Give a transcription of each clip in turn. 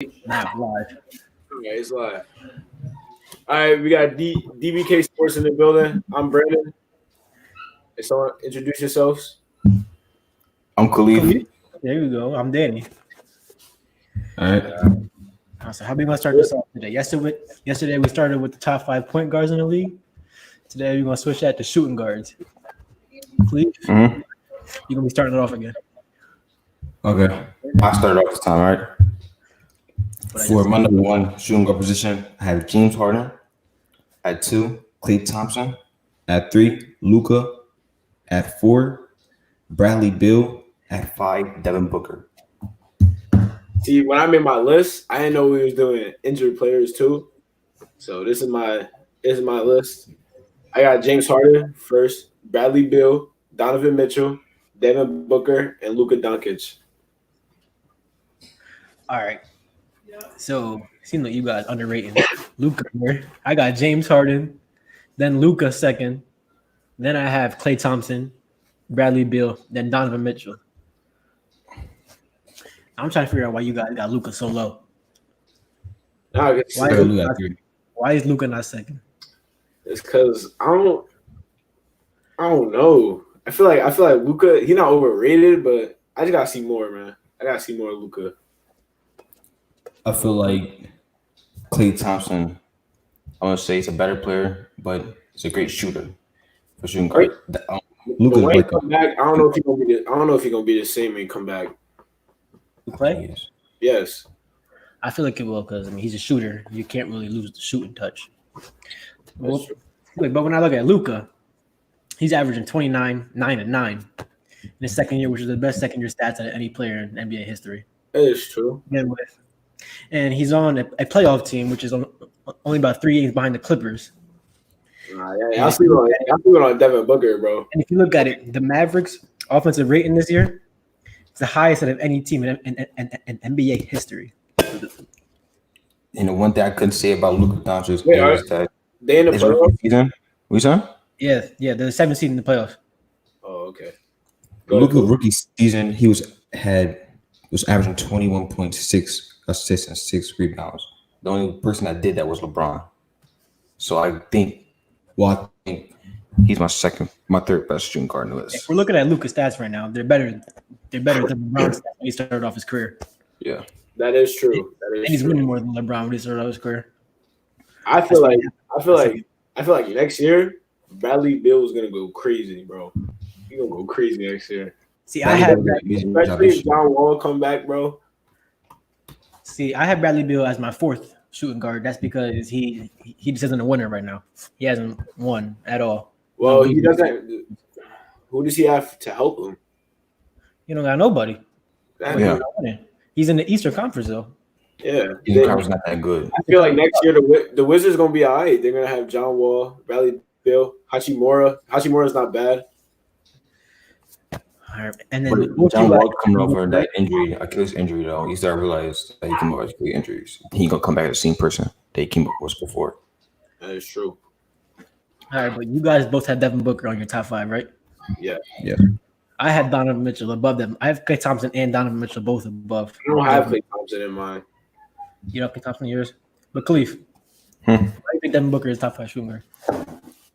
Not live. Okay, it's live. All right, we got DBK Sports in the building. I'm Brandon. Hey, someone introduce yourselves. I'm Khalif. Khalif? There you go. I'm Danny. All right. So how we gonna start this off today? Yesterday we started with the top 5 point guards in the league. Today we're gonna switch that to shooting guards. Khalif, Mm-hmm. you're gonna be starting it off again. Okay. I started off this time, all right? For my number one shooting guard position, I have James Harden. At 2, Klay Thompson. At 3, Luka. At 4, Bradley Beal. At 5, Devin Booker. See, when I made my list, I didn't know we was doing injured players too. So this is my list. I got James Harden first, Bradley Beal, Donovan Mitchell, Devin Booker, and Luka Doncic. All right. So it seems like you guys underrating Luka here. I got James Harden, then Luka second, then I have Klay Thompson, Bradley Beal, then Donovan Mitchell. I'm trying to figure out why you guys got Luka so low. Now I Why get is Luka Luka at 3. Why is Luka not second? it's because I don't know. I feel like Luka, he's not overrated, but I just gotta see more, man. I gotta see more Luka. I feel like Klay Thompson, I want to say he's a better player, but he's a great shooter for shooting guard. Luka's When he like come back, I don't know if he's gonna be the same when he come back. Klay? Yes. Yes. I feel like it will because he's a shooter. You can't really lose the shooting touch. Well, but when I look at Luka, he's averaging 29, 9, and 9 in his second year, which is the best second year stats out of any player in NBA history. That is true. And he's on a playoff team, which is only about 3 games behind the Clippers. I'll sleep on Devin Booker, bro. And if you look at it, the Mavericks' offensive rating this year is the highest out of any team in NBA history. And the one thing I couldn't say about Luka Doncic is that They in the his playoffs? rookie season. What you saying? Yeah, the 7th seed in the playoffs. Oh, okay. Luka's rookie season, he was averaging 21.6 assists and 6 rebounds. The only person that did that was LeBron. So I think he's my third best shooting guard in the list. If we're looking at Luka's stats right now, they're better than LeBron's stats when he started off his career. Yeah. That is true. And he's winning more than LeBron when he started off his career. I feel like next year Bradley Beal is gonna go crazy, bro. He's gonna go crazy next year. See, I had Especially if John Wall come back, bro. I have Bradley Beal as my 4th shooting guard. That's because he just isn't a winner right now. He hasn't won at all. Well, he doesn't. Who does he have to help him? You don't got nobody. Yeah. He's in the Eastern Conference though. Yeah, His was not that good. I feel like next year the Wizards gonna be all right. They're gonna have John Wall, Bradley Beal, Hachimura. Hachimura's not bad. All right. And then John Wall coming over that injury, Achilles injury though, he started to realize that he came over with great injuries. He gonna come back as the same person that he came up with before. That is true. All right, but you guys both had Devin Booker on your top 5, right? Yeah. I had Donovan Mitchell above them. I have Klay Thompson and Donovan Mitchell both above. I don't have Klay Thompson in mind. You don't have Klay Thompson in yours? But Khalif, why do you think Devin Booker is top 5 shooting guard?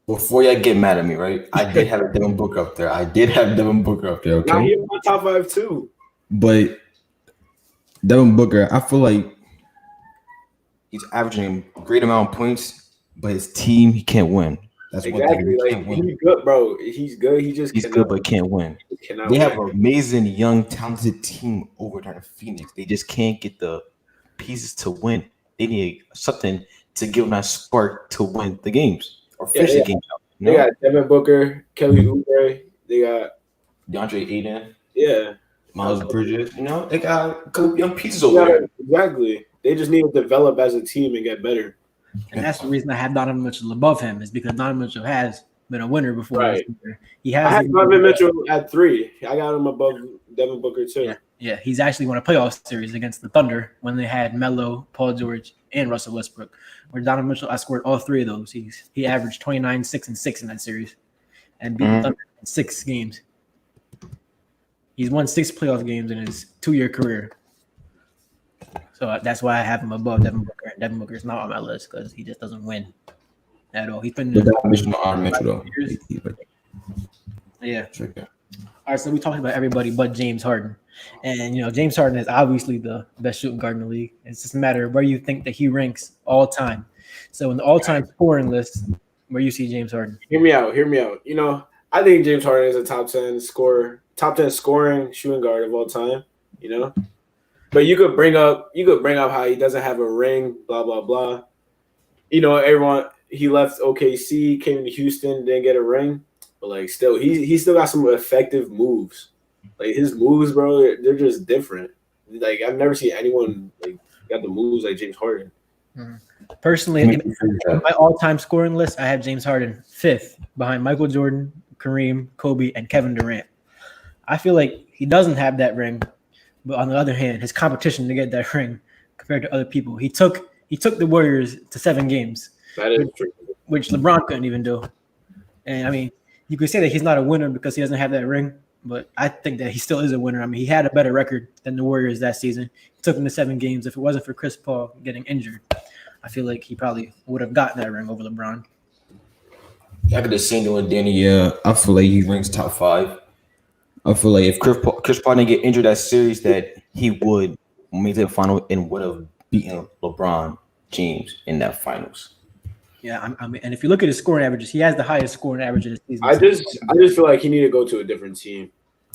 Before y'all get mad at me, right? I did have Devin Booker up there. Okay? Now he's my top 5 too. But Devin Booker, I feel like he's averaging a great amount of points, but his team, he can't win. That's exactly. One thing. He's good, bro. He's good. He's good, but can't win. They have an amazing, young, talented team over there in Phoenix. They just can't get the pieces to win. They need something to give them that spark to win the games or finish the games out. They got Devin Booker, Kelly Oubre. They got DeAndre Ayton. Yeah. Miles Bridges. They got a couple young pieces over there. Exactly. They just need to develop as a team and get better. And that's the reason I have Donovan Mitchell above him is because Donovan Mitchell has been a winner before. Right. I have Donovan Mitchell at 3. I got him above Devin Booker too. Yeah. He's actually won a playoff series against the Thunder when they had Melo, Paul George, and Russell Westbrook. Where Donovan Mitchell, I scored all 3 of those. He averaged 29, 6, and 6 in that series, and beat the Thunder in 6 games. He's won 6 playoff games in his 2-year career. So that's why I have him above Devin Booker. And Devin Booker is not on my list because he just doesn't win at all. He's been But that mention Honor Mitchell though. yeah. Sure. All right, so we talked about everybody but James Harden. And, James Harden is obviously the best shooting guard in the league. It's just a matter of where you think that he ranks all time. So in the all-time scoring list, where you see James Harden. Hear me out. I think James Harden is a top 10 scoring shooting guard of all time, But you could bring up how he doesn't have a ring, blah, blah, blah. Everyone, he left OKC, came to Houston, didn't get a ring. But, still, he still got some effective moves. His moves, bro, they're just different. I've never seen anyone, got the moves like James Harden. Personally, in my all-time scoring list, I have James Harden 5th behind Michael Jordan, Kareem, Kobe, and Kevin Durant. I feel like he doesn't have that ring, but on the other hand, his competition to get that ring compared to other people, he took the Warriors to 7 games. That is true. Which LeBron couldn't even do. And, I mean, you could say that he's not a winner because he doesn't have that ring, but I think that he still is a winner. I mean, he had a better record than the Warriors that season. He took them to 7 games. If it wasn't for Chris Paul getting injured, I feel like he probably would have gotten that ring over LeBron. I could have seen it with Danny. Yeah, I feel like he ranks top 5. I feel like if Chris Paul didn't get injured that series, that he would make the final and would have beaten LeBron James in that finals. Yeah, I mean, and if you look at his scoring averages, he has the highest scoring average of the season. I just feel like he need to go to a different team.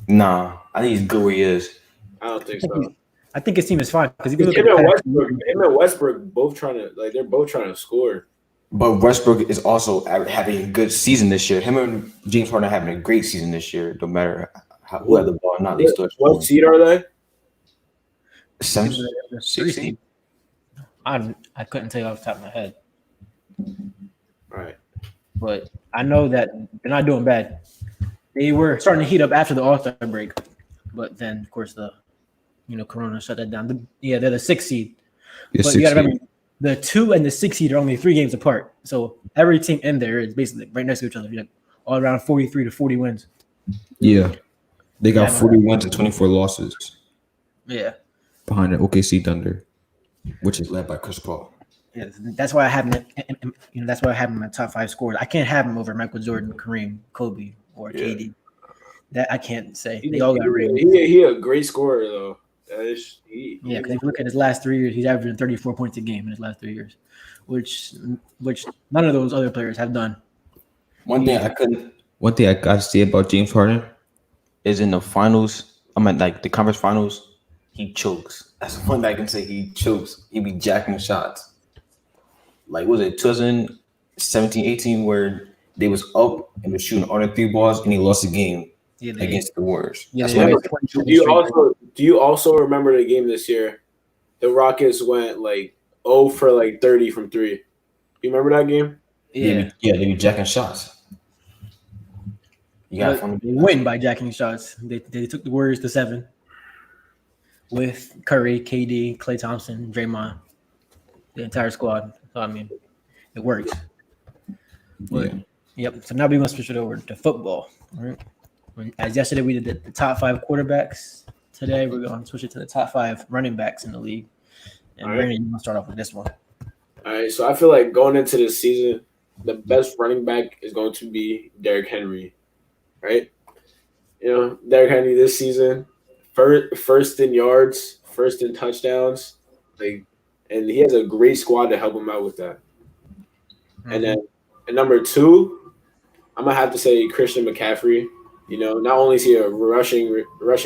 Nah, I think he's good where he is. I don't think so. I think his team is fine because him and Westbrook both trying to score. But Westbrook is also having a good season this year. Him and James Harden are having a great season this year. No matter who had the ball or not, they still. What seed are they? 16. I couldn't tell you off the top of my head. All right. But I know that they're not doing bad. They were starting to heat up after the All-Star break, but then of course the Corona shut that down. They're the 6th seed. But you gotta remember the 2 and the 6 seed are only 3 games apart. So every team in there is basically right next to each other. You're all around 43 to 40 wins. Yeah. They got 40 wins and 24 losses. Yeah. Behind the OKC Thunder, which is led by Chris Paul. Yeah, that's why I have him. That's why I have him in my top 5 scorers. I can't have him over Michael Jordan, Kareem, Kobe, or KD. That I can't say. They all got rings. He a great scorer though. Because if you look at his last 3 years, he's averaging 34 points a game in his last 3 years, which none of those other players have done. One thing I got to say about James Harden is in the finals. I'm at the conference finals. He chokes. That's one thing I can say. He chokes. He be jacking shots. Was it 2017, 18 where they was up and was shooting all the 3 balls and he lost the game against the Warriors? Yeah, do you also remember the game this year? The Rockets went 0 for 30 from 3. You remember that game? Yeah, they be jacking shots. They win by jacking shots. They took the Warriors to 7 with Curry, KD, Klay Thompson, Draymond, the entire squad. So I mean, it works. But, yep. So now we're gonna switch it over to football. All right. As yesterday we did the top 5 quarterbacks. Today we're gonna switch it to the top 5 running backs in the league. And Brandon, you're gonna start off with this one. All right. So I feel like going into this season, the best running back is going to be Derrick Henry. Right? Derrick Henry this season, first in yards, first in touchdowns, and he has a great squad to help him out with that. Mm-hmm. And then at number 2, I'm gonna have to say Christian McCaffrey. Not only is he a rushing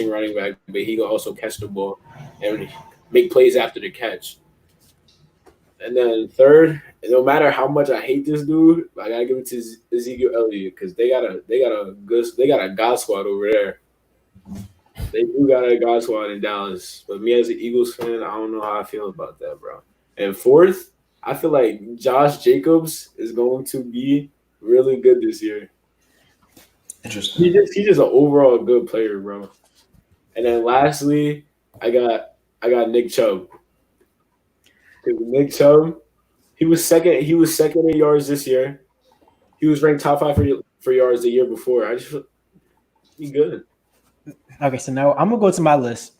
running back, but he can also catch the ball and make plays after the catch. And then 3rd, no matter how much I hate this dude, I gotta give it to Ezekiel Elliott because they got a God squad over there. They do got a God squad in Dallas, but me as an Eagles fan, I don't know how I feel about that, bro. And 4th, I feel like Josh Jacobs is going to be really good this year. Interesting. He's just an overall good player, bro. And then lastly, I got Nick Chubb. Nick Chubb, he was second in yards this year. He was ranked top 5 for yards the year before. I just feel he's good. Okay, so now I'm gonna go to my list.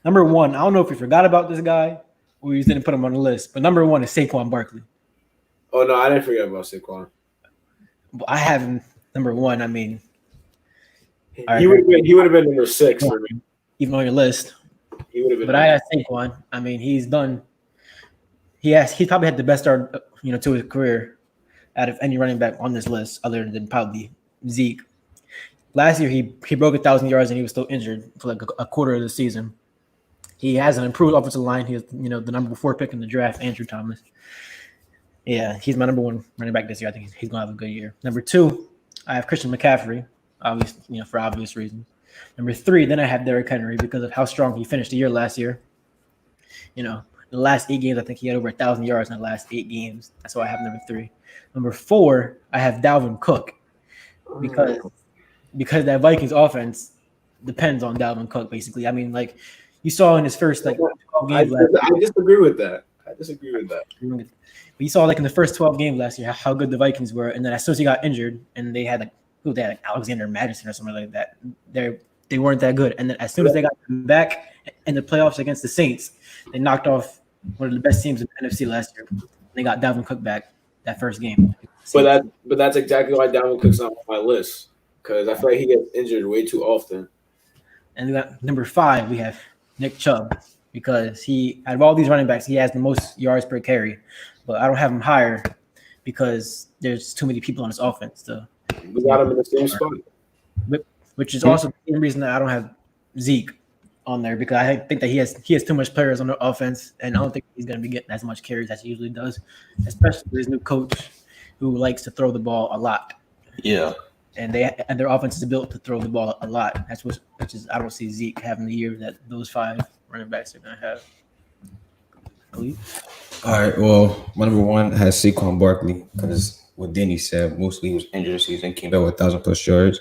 Number 1, I don't know if you forgot about this guy we just didn't put him on the list. But number 1 is Saquon Barkley. Oh no, I didn't forget about Saquon. But I have him number 1. I mean, He would have been number 6 for me. Even on your list. He would have been. But I had Saquon. I mean, he's done. He probably had the best start, to his career out of any running back on this list, other than probably Zeke. Last year, he broke 1,000 yards and he was still injured for like a quarter of the season. He has an improved offensive line. He has, the number 4 pick in the draft, Andrew Thomas. Yeah, he's my number 1 running back this year. I think he's going to have a good year. Number 2, I have Christian McCaffrey, obviously, for obvious reasons. Number 3, then I have Derrick Henry because of how strong he finished the year last year. The last 8 games, I think he had over 1,000 yards in the last 8 games. That's why I have number 3. Number 4, I have Dalvin Cook because that Vikings offense depends on Dalvin Cook, basically. I mean, like you saw in his first 12 games I disagree with that. But you saw in the first 12 games last year how good the Vikings were, and then as soon as he got injured, and they had Alexander Madison or something like that, they weren't that good. And then as soon as they got him back in the playoffs against the Saints, they knocked off one of the best teams in the NFC last year. They got Dalvin Cook back that first game. But that's exactly why Dalvin Cook's not on my list, because I feel like he gets injured way too often. And we got number 5, we have Nick Chubb, because out of all these running backs, he has the most yards per carry. But I don't have him higher because there's too many people on his offense. We got him in the same spot. Which is also the same reason that I don't have Zeke on there, because I think that he has too much players on the offense, and I don't think he's going to be getting as much carries as he usually does, especially with his new coach who likes to throw the ball a lot. Yeah. And their offense is built to throw the ball a lot. Which is I don't see Zeke having the year that those 5 running backs are going to have. All right. Well, my number 1 has Saquon Barkley because what Denny said, mostly he was injured this season, came back with 1,000+ yards.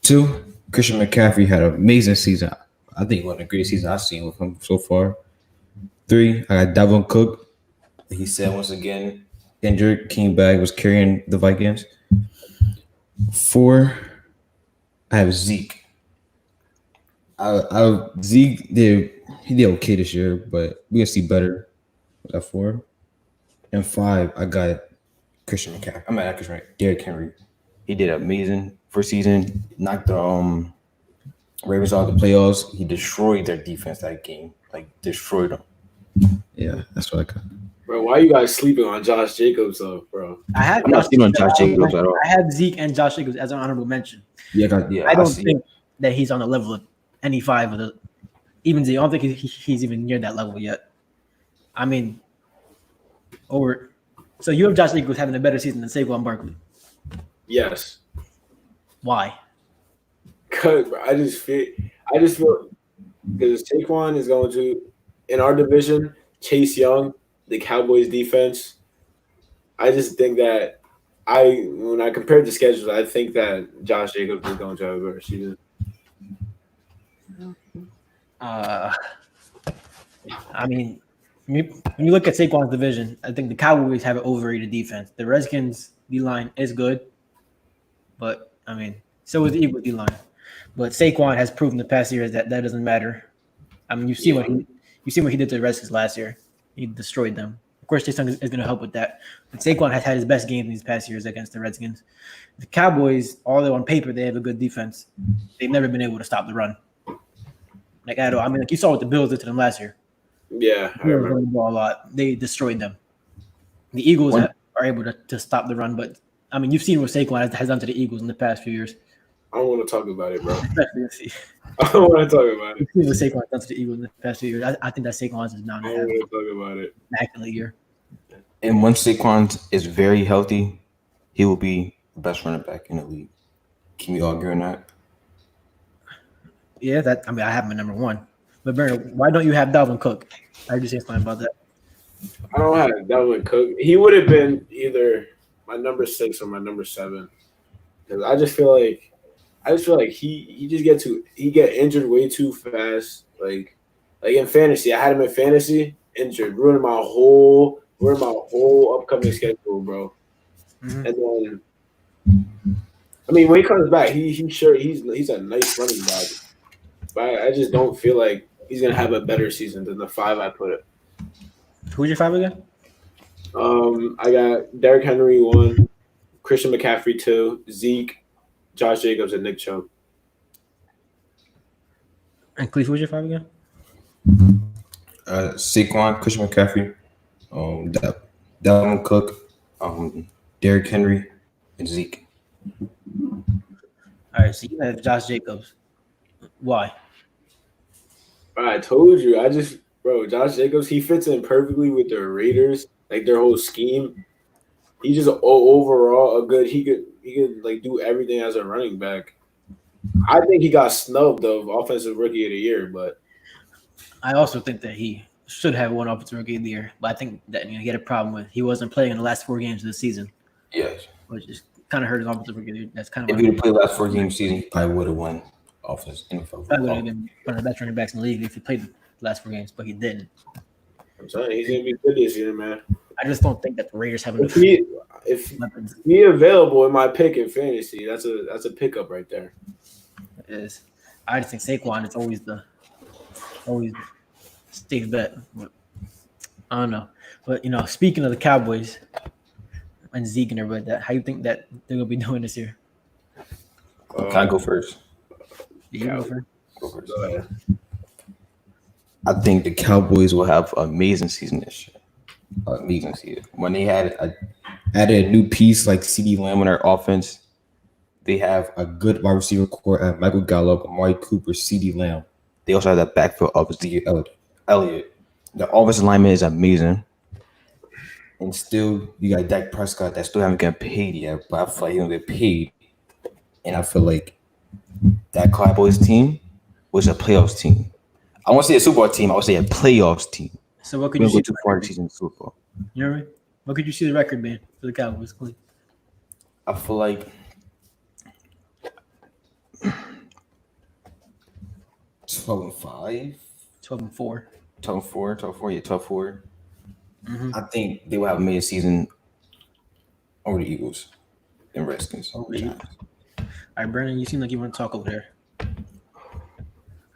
2, Christian McCaffrey had an amazing season. I think one of the greatest seasons I've seen with him so far. 3, I got Dalvin Cook. He said once again, injured, came back, was carrying the Vikings. 4, I have Zeke. Zeke he did okay this year, but we can see better. Was that 4? And 5, I got Christian McCaffrey. I'm not Christian, Derrick Henry. He did amazing first season. Knocked the Ravens out of the playoffs. He destroyed their defense that game. Like destroyed them. Yeah, that's what I got. Bro, why are you guys sleeping on Josh Jacobs though, bro? I'm not sleeping on Josh Jacobs at all. I have Zeke and Josh Jacobs as an honorable mention. Yeah, I don't think that he's on the level of any 5 of the. Even Zeke, I don't think he's even near that level yet. I mean, so you have Josh Jacobs having a better season than Saquon Barkley. Yes. Why? Because I just feel because Saquon is going to, in our division, Chase Young, the Cowboys defense. I just think that when I compared the schedules, I think that Josh Jacobs is going to have a better season. I mean, when you look at Saquon's division, I think the Cowboys have an overrated defense. The Redskins D-line is good, but I mean, so is the Eagles D-line. But Saquon has proven the past years that doesn't matter. I mean, you see what he did to the Redskins last year. He destroyed them. Of course, Chase Young is going to help with that. But Saquon has had his best games in these past years against the Redskins. The Cowboys, although on paper they have a good defense, they've never been able to stop the run. Like at all. I mean, like you saw what the Bills did to them last year. Yeah, I remember. The ball a lot. They destroyed them. The Eagles are able to stop the run, but I mean, you've seen what Saquon has done to the Eagles in the past few years. I don't want to talk about it, bro. Especially I don't want to talk about it. You've seen what Saquon has done to the Eagles in the past few years. I think that Saquon is now I don't want to talk about it. immaculate year. And once Saquon is very healthy, he will be the best running back in the league. Can we all agree on that? Yeah, I have him at number 1. But Bernard, why don't you have Dalvin Cook? I just say something about that. I don't have Dalvin Cook. He would have been either my number 6 or my number 7. Because I just feel like he get injured way too fast. Like in fantasy, I had him in fantasy injured, ruining my whole upcoming schedule, bro. Mm-hmm. And then, I mean, when he comes back, he's a nice running back. But I just don't feel like he's gonna have a better season than the 5 I put it. Who's your 5 again? I got Derrick Henry 1, Christian McCaffrey 2, Zeke, Josh Jacobs, and Nick Chubb. And Cleve, who's your 5 again? Saquon, Christian McCaffrey, Dalvin Cook, Derrick Henry, and Zeke. All right, so you have Josh Jacobs. Why? I told you. Josh Jacobs, he fits in perfectly with the Raiders, like their whole scheme. He's just overall a good. He could like do everything as a running back. I think he got snubbed of offensive rookie of the year, but I also think that he should have won offensive rookie of the year, but I think that he had a problem with he wasn't playing in the last 4 games of the season. Yes. Which is kind of hurt his offensive rookie of the year. That's kind of If he would have played the last 4 games season, he probably would have won offense. NFL. Probably would have been one of the best running backs in the league if he played the last 4 games, but he didn't. I'm telling you, he's gonna be good this year, man. I just don't think that the Raiders have enough If weapons. he available in my pick in fantasy, that's a pickup right there. It is. I just think Saquon is always safe bet. But I don't know. But speaking of the Cowboys and Zeke and everybody, how you think that they're gonna be doing this year? Can I go first? You go first. Go first. I think the Cowboys will have an amazing season this year. Amazing season. When they added a new piece like CeeDee Lamb in their offense, they have a good wide receiver core: Michael Gallup, Amari Cooper, CeeDee Lamb. They also have that backfield of Zeke Elliott. The offensive alignment is amazing. And still, you got Dak Prescott that still haven't gotten paid yet, but I feel like he don't get paid. And I feel like that Cowboys team was a playoffs team. I won't say a Super Bowl team. I would say a playoffs team. So what could We you don't see? go too far in the season Super Bowl. You know what I mean? What could you see the record being for the Cowboys? Cleve? I feel like 12-5. 12-4. 12-4, yeah, 12-4. Mm-hmm. I think they will have a amazing season over the Eagles and Redskins. All right, Brandon, you seem like you want to talk over there.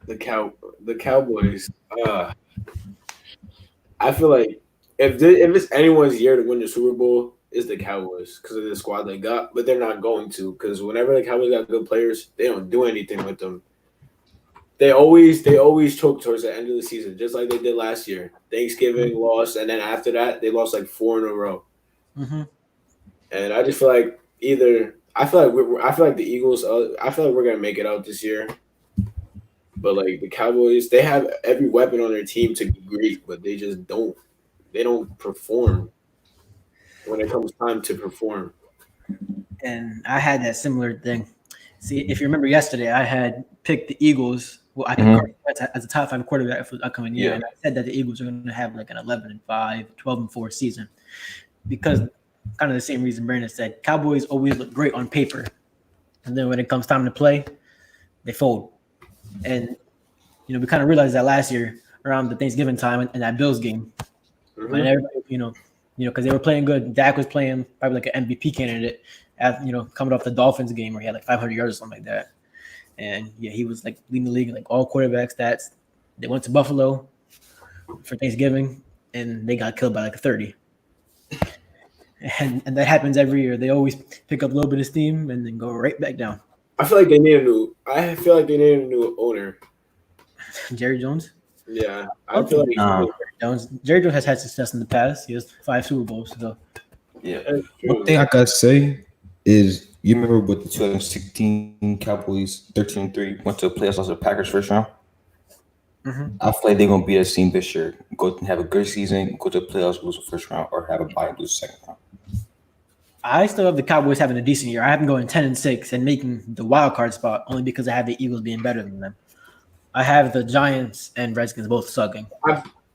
The Cowboys. I feel like if it's anyone's year to win the Super Bowl, it's the Cowboys because of the squad they got. But they're not going to because whenever the Cowboys got good players, they don't do anything with them. They always choke towards the end of the season, just like they did last year. Thanksgiving lost, and then after that, they lost like 4 in a row. Mm-hmm. And I just feel like I feel like the Eagles. I feel like we're gonna make it out this year. But like the Cowboys, they have every weapon on their team to be great, but they just don't. They don't perform when it comes time to perform. And I had that similar thing. See, if you remember yesterday, I had picked the Eagles. Well, I think as a top 5 quarterback for the upcoming year, and I said that the Eagles are going to have like an 11-5, 12-4 season because kind of the same reason Brandon said. Cowboys always look great on paper, and then when it comes time to play, they fold. And we kind of realized that last year around the Thanksgiving time in that Bills game, when everybody, because they were playing good. Dak was playing probably like an MVP candidate, coming off the Dolphins game where he had like 500 yards or something like that. And yeah, he was like leading the league in like all quarterback stats. They went to Buffalo for Thanksgiving, and they got killed by like a 30. And that happens every year. They always pick up a little bit of steam and then go right back down. I feel like they need a new owner. Jerry Jones? Yeah. I feel like Jerry Jones has had success in the past. He has 5 Super Bowls. So yeah. One thing I gotta say is you remember with the 2016 Cowboys 13-3 went to the playoffs, lost to the Packers first round. Mm-hmm. I feel like they're gonna be that team this year. Go and have a good season, go to the playoffs, lose the first round, or have a bye and lose the second round. I still have the Cowboys having a decent year. I have them going 10-6 and making the wild card spot only because I have the Eagles being better than them. I have the Giants and Redskins both sucking.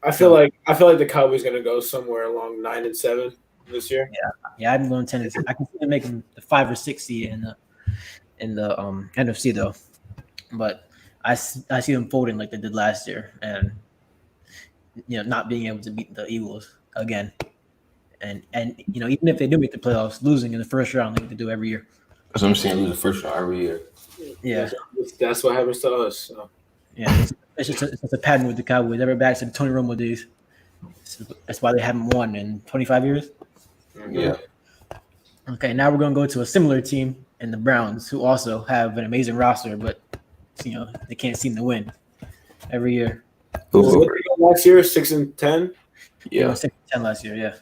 I feel like the Cowboys gonna go somewhere along 9-7 this year. Yeah, I'm going 10-6. I can see them making the 5 or 6 seed in the NFC though, but I see them folding like they did last year and not being able to beat the Eagles again. And even if they do make the playoffs, losing in the first round like they do every year. That's what I'm saying. Lose the first round every year. Yeah, that's what happens to us. So. Yeah, it's just a pattern with the Cowboys. Ever back to the Tony Romo days. So that's why they haven't won in 25 years. Yeah. Okay, now we're going to go to a similar team in the Browns, who also have an amazing roster, but they can't seem to win every year. What did they go last year? 6-10. They won 6-10 last year. Yeah.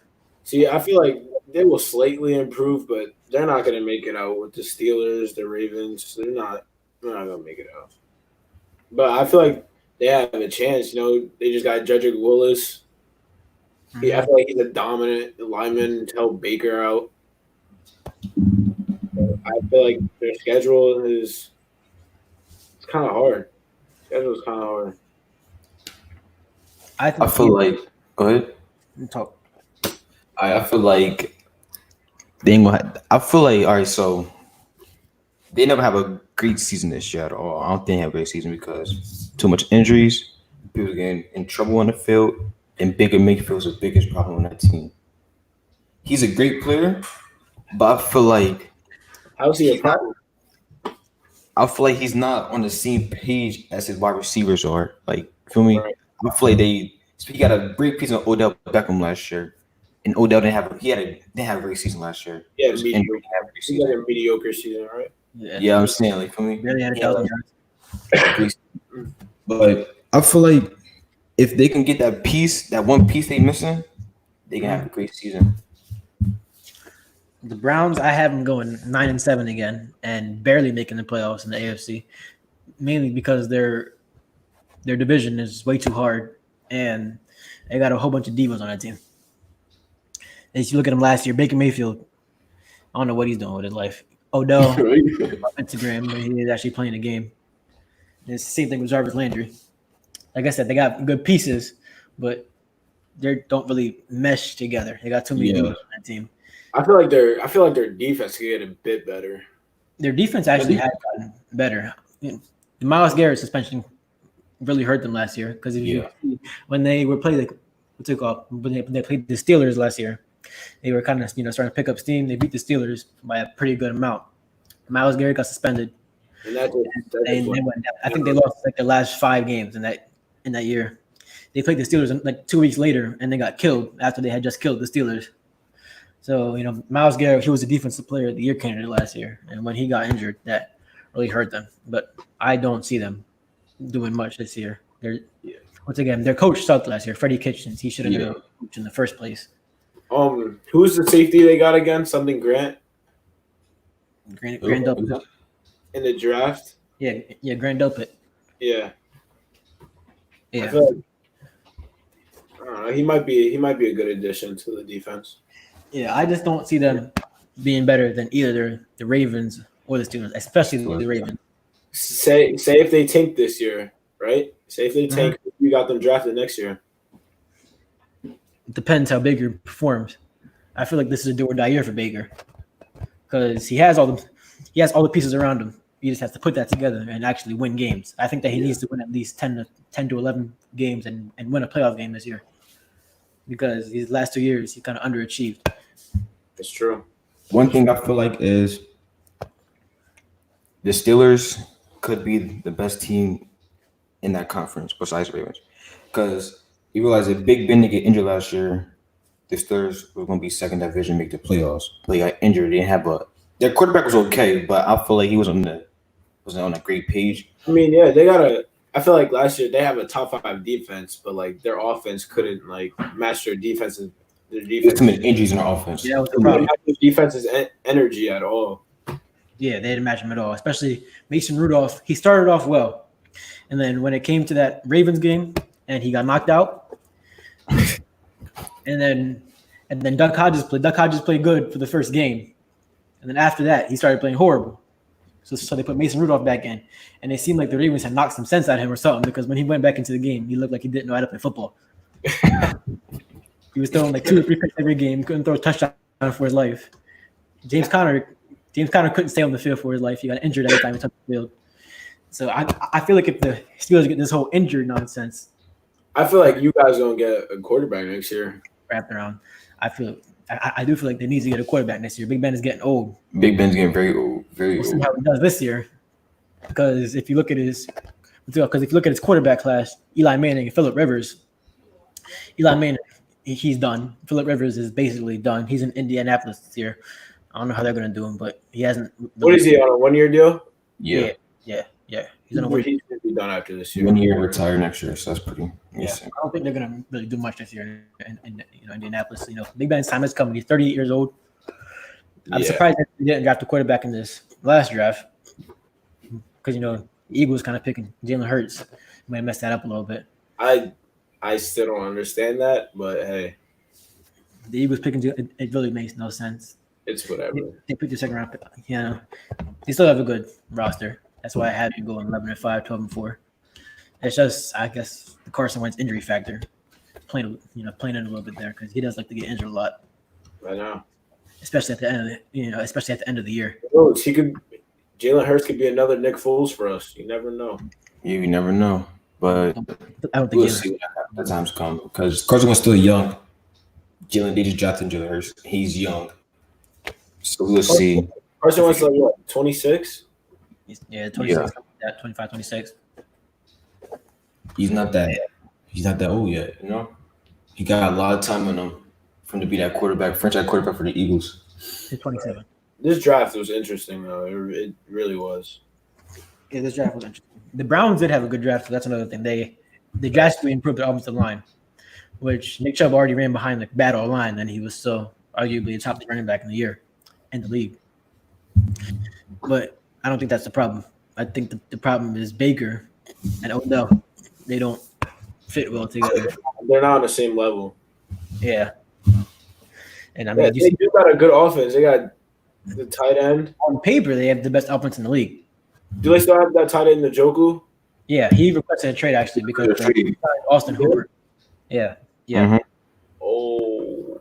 See, I feel like they will slightly improve, but they're not going to make it out with the Steelers, the Ravens. They're not going to make it out. But I feel like they have a chance. They just got Jedrick Willis. I feel like he's a dominant lineman until Baker out. I feel like their schedule is kind of hard. Schedule is kind of hard. I feel like. Go ahead. Talk. I feel like they ain't gonna. I feel like all right. So they never have a great season this year at all. I don't think they have a great season because too much injuries, people getting in trouble on the field, and Baker Mayfield's the biggest problem on that team. He's a great player, but I feel like how's he a problem? I feel like he's not on the same page as his wide receivers are. Like, feel me? Right. I feel like he got a great piece of Odell Beckham last year. And Odell didn't have a great season last year. Yeah, he had a mediocre season, right? Yeah, I'm saying, like, for me, really had 1,000 yards. But I feel like if they can get that one piece they missing, they can have a great season. The Browns, I have them going 9-7 again and barely making the playoffs in the AFC, mainly because their division is way too hard and they got a whole bunch of divas on that team. As you look at him last year, Baker Mayfield, I don't know what he's doing with his life. Odell on Instagram, but he is actually playing a game. It's the same thing with Jarvis Landry. Like I said, they got good pieces, but they don't really mesh together. They got too many divas on that team. I feel like their defense could get a bit better. Their defense actually has gotten better. The Myles Garrett suspension really hurt them last year because when they were playing when they played the Steelers last year, they were kind of starting to pick up steam. They beat the Steelers by a pretty good amount. Myles Garrett got suspended, and they went down. I think they lost like their last 5 games in that year. They played the Steelers like 2 weeks later, and they got killed after they had just killed the Steelers. So, Myles Garrett, he was the defensive player of the year candidate last year. And when he got injured, that really hurt them. But I don't see them doing much this year. Once again, their coach sucked last year, Freddie Kitchens. He should have been coach in the first place. Who's the safety they got again? Something Grant? Grant Delpit. In the draft? Yeah, Grant Delpit. Yeah. Yeah. I feel like, I don't know, he might be a good addition to the defense. Yeah, I just don't see them being better than either the Ravens or the Steelers, especially the Ravens. Say if they tank this year, right? Say if they tank, you got them drafted next year. It depends how Baker performs. I feel like this is a do or die year for Baker because he has all the pieces around him. He just has to put that together and actually win games. I think that he needs to win at least 10 to 11 games and win a playoff game this year because these last 2 years he kind of underachieved. That's true. One thing I feel like is the Steelers could be the best team in that conference besides Ravens. Because you realize that Big Ben didn't get injured last year. The Steelers were going to be second division, make the playoffs. But they got injured. They didn't have their quarterback was okay, but I feel like he wasn't on a great page. I mean, yeah, I feel like last year they have a top 5 defense, but like their offense couldn't like match their defense. There's too many injuries in our offense. Yeah, that was the problem. Defense's energy at all. Yeah, they didn't match him at all. Especially Mason Rudolph. He started off well, and then when it came to that Ravens game, and he got knocked out, and then Duck Hodges played good for the first game, and then after that he started playing horrible. So they put Mason Rudolph back in, and it seemed like the Ravens had knocked some sense out of him or something because when he went back into the game, he looked like he didn't know how to play football. He was throwing like 2 or 3 picks every game. Couldn't throw a touchdown for his life. James Conner couldn't stay on the field for his life. He got injured every time he touched the field. So I feel like if the Steelers get this whole injured nonsense, I feel like you guys don't get a quarterback next year. Wrapped around, I do feel like they need to get a quarterback next year. Big Ben is getting old. Big Ben's getting very old. We'll see how he does this year. Because if you look at his quarterback class, Eli Manning and Phillip Rivers. Eli Manning he's done. Phillip Rivers is basically done. He's in Indianapolis this year. I don't know how they're going to do him, but he hasn't. What is he on a 1-year deal? Yeah. He's on a He's going to be done after this year. 1 year, retire next year. So that's pretty. Yeah, I don't think they're going to really do much this year in Indianapolis. Big Ben's time is coming. He's 38 years old. I'm surprised that they didn't draft a quarterback in this last draft because the Eagles kind of picking Jalen Hurts might mess that up a little bit. I still don't understand that, but hey, the Eagles picking it really makes no sense. It's whatever. They picked the second round pick. They still have a good roster. That's why I had you going 11-5, 12-4. It's just, I guess, the Carson Wentz injury factor playing in a little bit there because he does like to get injured a lot. I know, especially at the end of the year. Jalen Hurts could be another Nick Foles for us. You never know. You never know, but I don't think we'll see when the times come because Carson Wentz still young. They just drafted Jalen Hurts. He's young, so we'll see. Carson Wentz like what, 26? Yeah, 26, 25, 26. He's not that old yet, He got a lot of time in him for him to be that franchise quarterback for the Eagles. He's 27. This draft was interesting, though. It really was. Yeah, this draft was interesting. The Browns did have a good draft, so that's another thing. They drastically improved their offensive line, which Nick Chubb already ran behind the bad O-line, and he was still arguably the top running back in the league. But I don't think that's the problem. I think the problem is Baker and Odell. They don't fit well together. They're not on the same level. Yeah. And I mean, they do got a good offense. They got the tight end. On paper, they have the best offense in the league. Do they still have that tight end, Njoku? Yeah, he requested a trade actually because Austin Hooper. Yeah. Mm-hmm. Oh.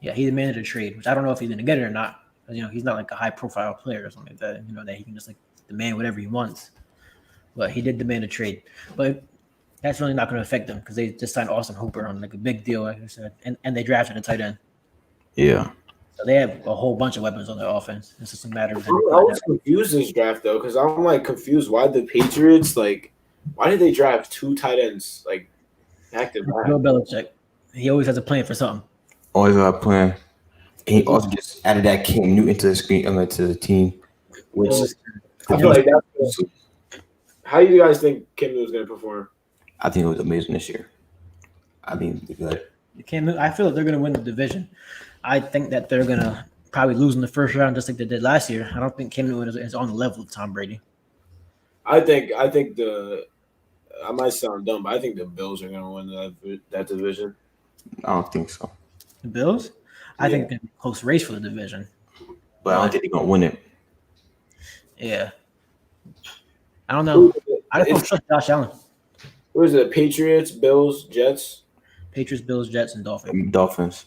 Yeah, he demanded a trade, which I don't know if he's going to get it or not. Because, he's not like a high-profile player or something like that. That he can just like demand whatever he wants. But he did demand a trade. But that's really not going to affect them because they just signed Austin Hooper on like a big deal, like I said, and they drafted a tight end. Yeah. So they have a whole bunch of weapons on their offense. It's just a matter of. I was confused this draft though because I'm like confused why the Patriots why did they draft 2 tight ends back to back? Bill Belichick, he always has a plan for something. Always got a plan. And he also just added that Cam Newton to the team, which I feel like that's. How do you guys think Cam Newton was going to perform? I think it was amazing this year. I mean, I feel like they're going to win the division. I think that they're going to probably lose in the first round just like they did last year. I don't think Cam Newton is on the level of Tom Brady. I think I might sound dumb, but I think the Bills are going to win that division. I don't think so. The Bills? I think they're in a close race for the division. But I don't think they're going to win it. Yeah. I don't know. I don't trust Josh Allen. Who is it? Patriots, Bills, Jets? Patriots, Bills, Jets, and Dolphins. Dolphins.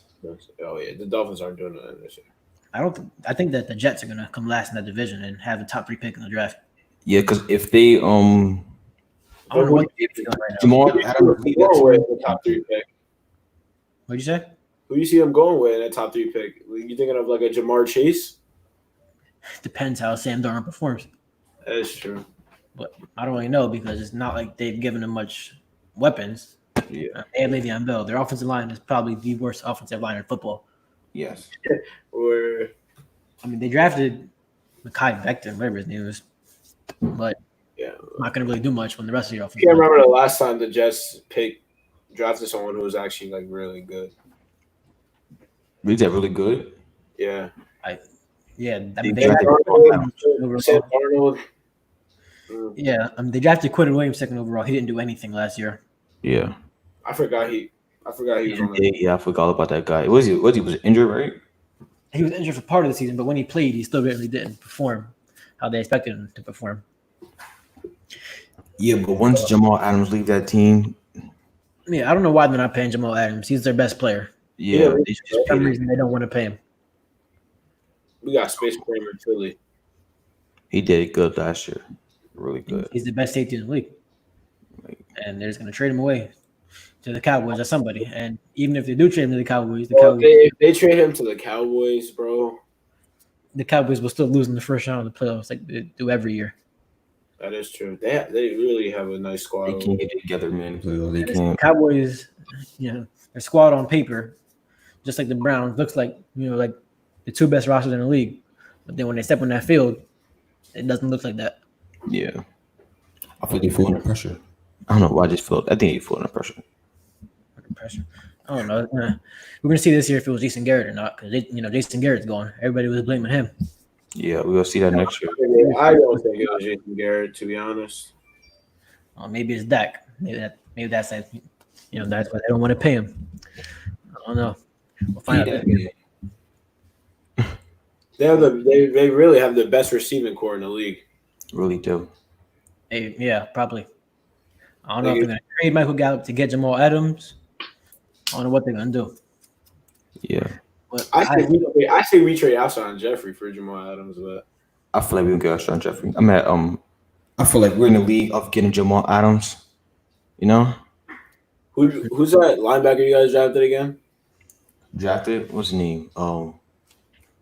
Oh, yeah. The Dolphins aren't doing it this year. I think that the Jets are going to come last in that division and have the top 3 pick in the draft. Yeah, because if they I don't know what they're doing right now. The top 3 pick. What'd you say? Who do you see them going with in that top 3 pick? You thinking of like a Jamar Chase? Depends how Sam Darnold performs. That is true. But I don't really know because it's not like they've given him much weapons. Yeah. They have Le'Veon Bell. Their offensive line is probably the worst offensive line in football. Yes. They drafted Mekhi Becton, whatever his name is. But not going to really do much when the rest of your offense. I can't remember the last time the Jets drafted someone who was actually really good. Is that really good? Yeah. They drafted Quentin Williams second overall. He didn't do anything last year. Yeah. I forgot he was on I forgot about that guy. Was he injured, right? He was injured for part of the season, but when he played, he still really didn't perform how they expected him to perform. Yeah, but once Jamal Adams leave that team. Yeah, I don't know why they're not paying Jamal Adams. He's their best player. Yeah, for some reason they don't want to pay him. We got space for him in Philly. He did good last year. Really good. He's the best safety in the league. And they're just going to trade him away to the Cowboys or somebody. And even if they do trade him to the Cowboys, if they trade him to the Cowboys, bro, the Cowboys will still lose in the first round of the playoffs like they do every year. That is true. They really have a nice squad. They can't get it together, man. They can't. Cowboys, their squad on paper, just like the Browns, looks like like the two best rosters in the league. But then when they step on that field, it doesn't look like that. Yeah. I feel they feel under pressure. I don't know why I just feel. I think they feel under pressure. Under pressure. I don't know. We're gonna see this year if it was Jason Garrett or not, because Jason Garrett's gone. Everybody was blaming him. Yeah, we'll see that next year. I don't think it was Jason Garrett, to be honest. Maybe it's Dak. Maybe that's that's why they don't want to pay him. I don't know. We'll find out. They really have the best receiving core in the league. Really do. Yeah, probably. I don't know if they're gonna trade Michael Gallup to get Jamal Adams. I don't know what they're gonna do. Yeah. But I say we trade Alshon Jeffrey for Jamal Adams, but I feel like we can get Alshon Jeffrey. I feel like we're in the league of getting Jamal Adams. You know? Who's that linebacker you guys drafted again? Drafted? What's his name?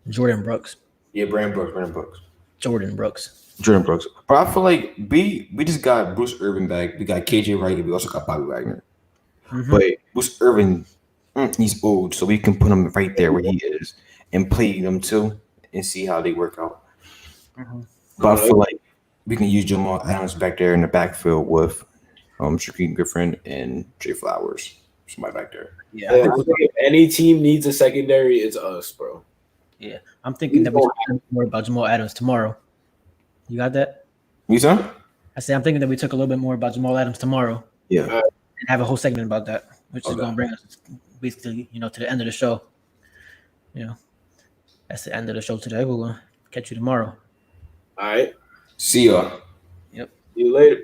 Jordan Brooks. Yeah, Brandon Brooks. Jordan Brooks. But I feel like we just got Bruce Irvin back. We got KJ Wright, and we also got Bobby Wagner. Mm-hmm. But Bruce Irvin, he's old, so we can put him right there where he is and play them too and see how they work out. Mm-hmm. But I feel like we can use Jamal Adams back there in the backfield with Shaquem Griffin and Trey Flowers. Somebody back there. Yeah. I think if any team needs a secondary, it's us, bro. Yeah. I'm thinking that we should talk more about Jamal Adams tomorrow. You got that? You said? I said I'm thinking that we talk a little bit more about Jamal Adams tomorrow. Yeah. And have a whole segment about that, which is going to bring us basically, to the end of the show. That's the end of the show today. We're going to catch you tomorrow. All right. See ya. Yep. See you later.